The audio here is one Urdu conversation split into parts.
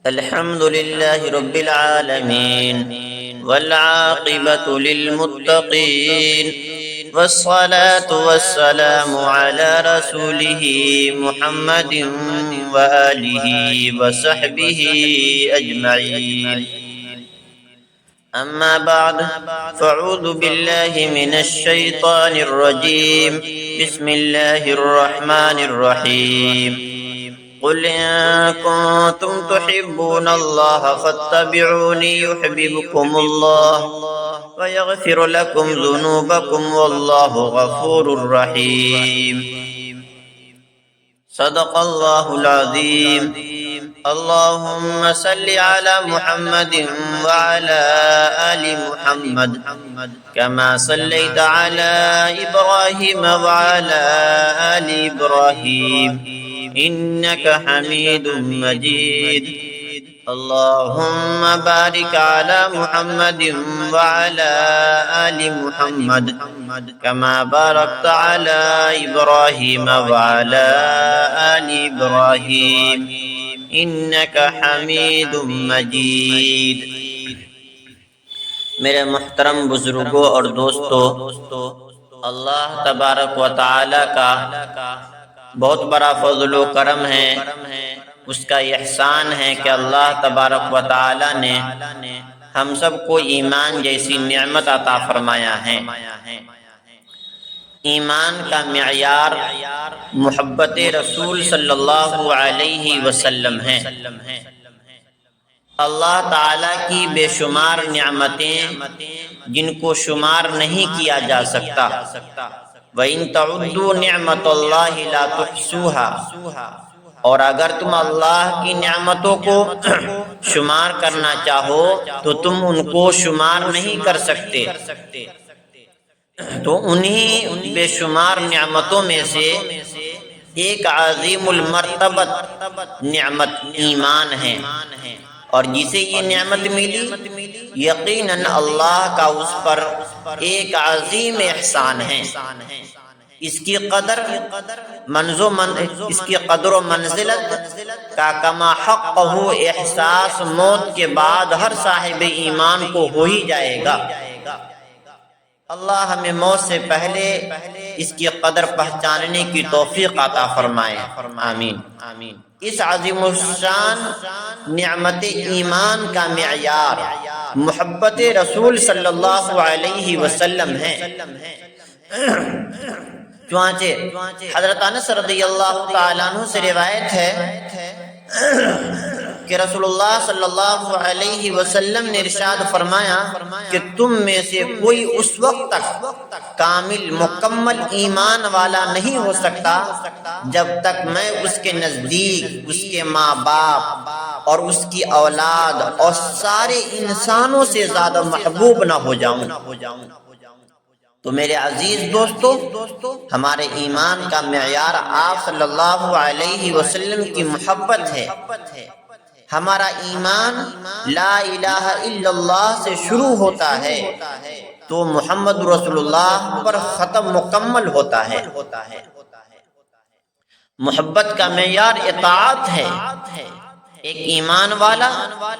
الحمد لله رب العالمين والعاقبة للمتقين والصلاة والسلام على رسوله محمد وآله وصحبه أجمعين. أما بعد فأعوذ بالله من الشيطان الرجيم. بسم الله الرحمن الرحيم. قل إن كنتم تحبون الله فاتبعوني يحببكم الله ويغفر لكم ذنوبكم والله غفور رحيم. صدق الله العظيم. اللهم صل على محمد وعلى آل محمد كما صليت على إبراهيم وعلى آل إبراهيم إنك حميد مجيد. اللهم بارك على محمد وعلى آل محمد كما باركت على إبراهيم وعلى آل إبراهيم إنك حميد مجيد. میرے محترم بزرگوں اور دوستو، اللہ تبارک و تعالی کا بہت بڑا فضل و کرم ہے، اس کا احسان ہے کہ اللہ تبارک و تعالی نے ہم سب کو ایمان جیسی نعمت عطا فرمایا ہے. ایمان کا معیار محبت رسول صلی اللہ علیہ وسلم ہے. اللہ تعالی کی بے شمار نعمتیں جن کو شمار نہیں کیا جا سکتا. وَإِن تَعُدُّوا نِعْمَةَ اللَّهِ لَا تُحْصُوهَا، اور اگر تم اللہ کی نعمتوں کو شمار کرنا چاہو تو تم ان کو شمار نہیں کر سکتے. تو انہی بے شمار نعمتوں میں سے ایک عظیم المرتبت نعمت ایمان ہے، اور جسے یہ نعمت ملی یقیناً اللہ کا اس پر ایک عظیم احسان ہے. اس کی قدر و منزلت کا کما حق ہو احساس موت کے بعد ہر صاحب ایمان کو ہو ہی جائے گا. اللہ ہمیں موت سے پہلے اس کی قدر پہچاننے کی توفیق عطا فرمائے. آمین. اس عظیم الشان نعمت ایمان کا معیار محبت رسول صلی اللہ علیہ وسلم ہے. چنانچہ حضرت انس رضی اللہ تعالیٰ عنہ سے روایت ہے کہ رسول اللہ صلی اللہ علیہ وسلم نے ارشاد فرمایا کہ تم میں سے کوئی اس وقت تک کامل مکمل ایمان والا نہیں ہو سکتا جب تک میں اس کے نزدیک اس کے ماں باپ اور اس کی اولاد اور سارے انسانوں سے زیادہ محبوب نہ ہو جاؤں. تو میرے عزیز دوستو، ہمارے ایمان کا معیار آپ صلی اللہ علیہ وسلم کی محبت ہے. ہمارا ایمان لا الہ الا اللہ سے شروع ہوتا ہے تو محمد رسول اللہ پر ختم مکمل ہوتا ہے. محبت کا معیار اطاعت ہے. ایک ایمان والا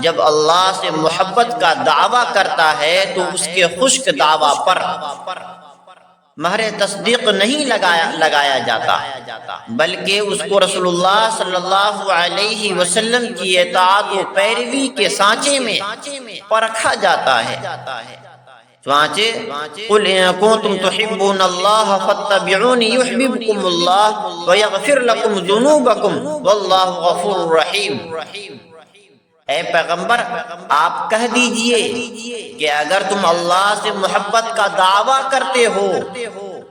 جب اللہ سے محبت کا دعویٰ کرتا ہے تو اس کے خشک دعویٰ پر مہر تصدیق نہیں لگایا جاتا، بلکہ اس کو رسول اللہ صلی اللہ علیہ وسلم کی اطاعت و پیروی کے سانچے میں پرکھا جاتا ہے. قل ان کنتم تحبون اللہ فاتبعونی یحببکم اللہ ویغفر لکم ذنوبکم واللہ غفور رحیم. اے پیغمبر، آپ کہہ دیجئے کہ اگر تم اللہ سے محبت کا دعویٰ کرتے ہو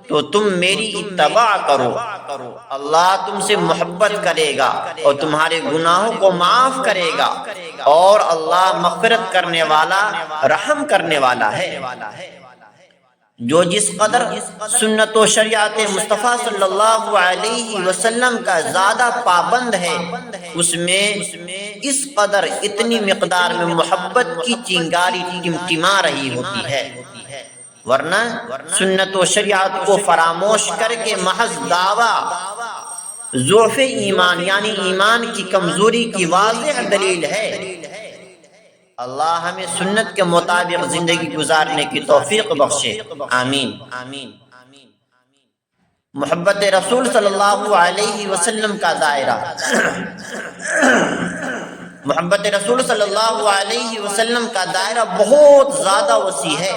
تو تم میری اتباع کرو، اللہ تم سے محبت کرے گا اور تمہارے گناہوں کو معاف کرے گا، اور اللہ مغفرت کرنے والا رحم کرنے والا ہے. جو جس قدر سنت و شریعت مصطفیٰ صلی اللہ علیہ وسلم کا زیادہ پابند ہے، اس میں اس قدر اتنی مقدار میں محبت کی چنگاری ٹمٹما رہی ہوتی ہے. ورنہ سنت و شریعت کو فراموش کر کے محض دعویٰ ضعف ایمان یعنی ایمان کی کمزوری کی واضح دلیل ہے۔ اللہ ہمیں سنت کے مطابق زندگی گزارنے کی توفیق بخشے، آمین۔ محبت رسول صلی اللہ علیہ وسلم کا دائرہ۔ محبت رسول صلی اللہ علیہ وسلم کا دائرہ بہت زیادہ وسیع ہے،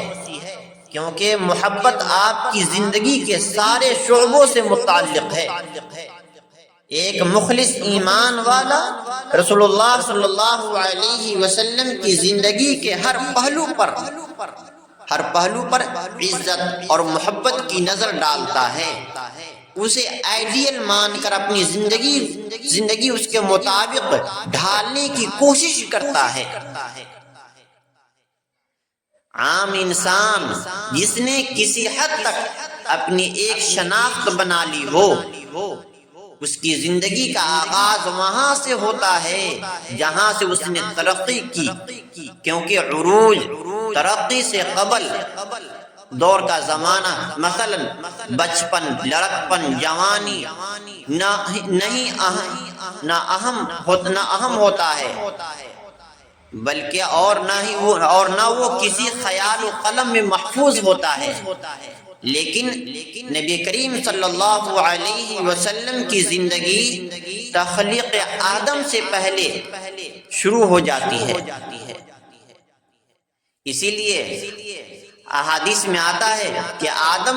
کیونکہ محبت آپ کی زندگی کے سارے شعبوں سے متعلق ہے۔ ایک مخلص ایمان والا رسول اللہ صلی اللہ علیہ وسلم کی زندگی کے ہر پہلو پر عزت اور محبت کی نظر ڈالتا ہے، اسے آئیڈیل مان کر اپنی زندگی اس کے مطابق ڈھالنے کی کوشش کرتا ہے۔ عام انسان جس نے کسی حد تک اپنی ایک شناخت بنا لی ہو، اس کی زندگی کا آغاز وہاں سے ہوتا ہے جہاں سے اس نے ترقی کی، کیونکہ عروج ترقی سے قبل دور کا زمانہ مثلا بچپن، لڑکپن، جوانی نہ اہم ہوتا ہے، بلکہ اور نہ وہ کسی خیال و قلم میں محفوظ ہوتا ہے۔ لیکن نبی کریم صلی اللہ علیہ وسلم کی زندگی تخلیق آدم سے پہلے شروع ہو جاتی ہے۔ اسی لیے احادیث میں آتا ہے کہ آدم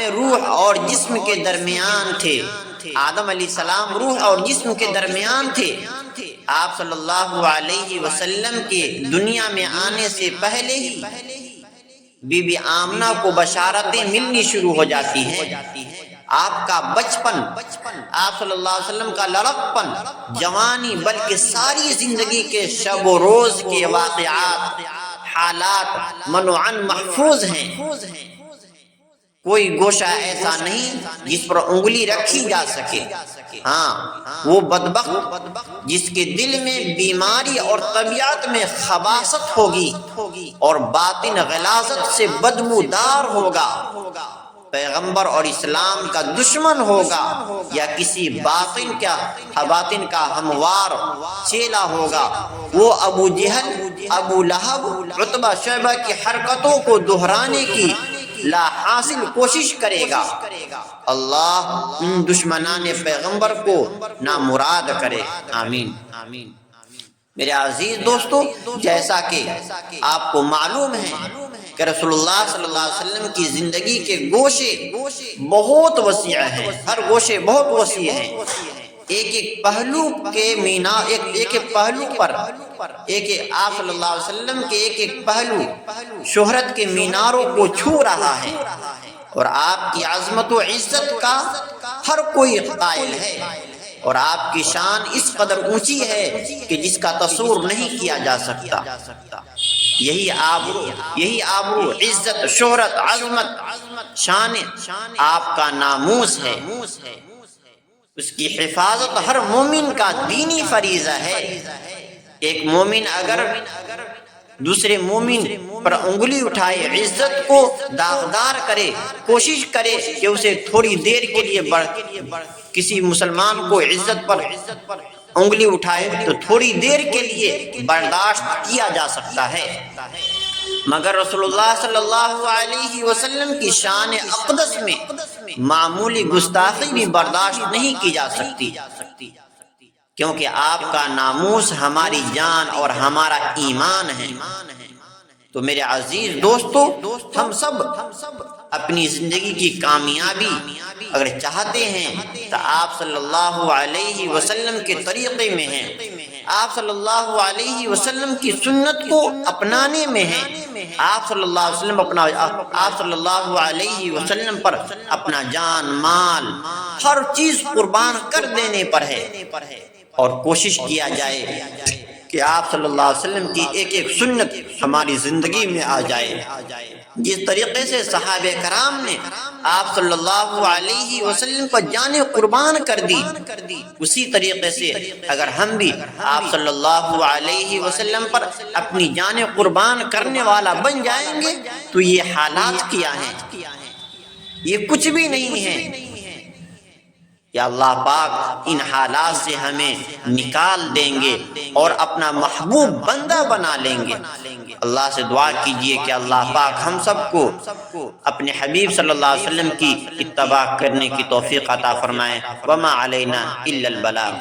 روح اور جسم کے درمیان تھے، آدم علیہ السلام روح اور جسم کے درمیان تھے۔ آپ صلی اللہ علیہ وسلم کے دنیا میں آنے سے پہلے ہی بی بی آمنہ کو بشارتیں ملنی شروع ہو جاتی ہیں۔ آپ کا بچپن، آپ صلی اللہ علیہ وسلم کا لڑکپن، جوانی، بلکہ ساری زندگی کے شب و روز کے واقعات، حالات منوعاً محفوظ ہیں۔ کوئی گوشہ ایسا نہیں جس پر انگلی رکھی جا سکے۔ ہاں، وہ بدبخت جس کے دل میں بیماری اور طبیعت میں خباثت ہوگی اور باطن غلاظت سے بدبودار ہوگا، پیغمبر اور اسلام کا دشمن ہوگا، یا کسی باطن کا ہموار چیلا ہوگا، وہ ابو جہل، ابو لہب، عتبہ، شیبہ کی حرکتوں کو دہرانے کی لا حاصل کوشش کرے گا۔ اللہ ان دشمنان پیغمبر کو نامراد کرے، آمین۔ میرے عزیز دوستو، جیسا کہ آپ کو معلوم ہے کہ رسول اللہ صلی اللہ علیہ وسلم کی زندگی کے گوشے بہت وسیع ہیں، ہر گوشے بہت وسیع ہیں۔ ایک پہلو پر آپ صلی اللہ علیہ وسلم کے ایک پہلو شہرت کے میناروں کو چھو رہا ہے، اور آپ کی عظمت و عزت کا ہر کوئی قائل ہے، اور آپ کی شان اس قدر اونچی ہے کہ جس کا تصور نہیں کیا جا سکتا۔ یہی آبرو، عزت، شہرت، عظمت، شان آپ کا ناموس ہے۔ اس کی حفاظت ہر مومن کا دینی فریضہ ہے۔ ایک مومن اگر دوسرے مومن پر انگلی اٹھائے، عزت کو داغدار کرے، کوشش کرے کہ اسے تھوڑی دیر کے لیے کسی مسلمان کو عزت پر انگلی اٹھائے تو تھوڑی دیر کے لیے برداشت کیا جا سکتا ہے، مگر رسول اللہ صلی اللہ علیہ وسلم کی شان اقدس میں معمولی گستاخی بھی برداشت نہیں کی جا سکتی، کیونکہ آپ کا ناموس ہماری جان اور ہمارا ایمان ہے۔ تو میرے عزیز دوستو، ہم سب اپنی زندگی کی کامیابی اگر چاہتے ہیں تو آپ صلی اللہ علیہ وسلم کے طریقے میں ہیں، آپ صلی اللہ علیہ وسلم کی سنت کو اپنانے میں ہیں، آپ صلی اللہ علیہ وسلم پر اپنا جان، مال، ہر چیز قربان کر دینے پر ہے، اور کوشش کیا جائے کہ آپ صلی اللہ علیہ وسلم کی ایک سنت ہماری زندگی میں آ جائے۔ جس طریقے سے صحابہ کرام نے آپ صلی اللہ علیہ وسلم پر جانیں قربان کر دی، اسی طریقے سے اگر ہم بھی آپ صلی اللہ علیہ وسلم پر اپنی جانیں قربان کرنے والا بن جائیں گے تو یہ حالات کیا ہیں؟ یہ کچھ بھی نہیں ہے، یا اللہ پاک ان حالات سے ہمیں نکال دیں گے اور اپنا محبوب بندہ بنا لیں گے۔ اللہ سے دعا کیجئے کہ اللہ پاک ہم سب کو اپنے حبیب صلی اللہ علیہ وسلم کی اتباع کرنے کی توفیق عطا فرمائے۔ وما علینا الا البلاغ۔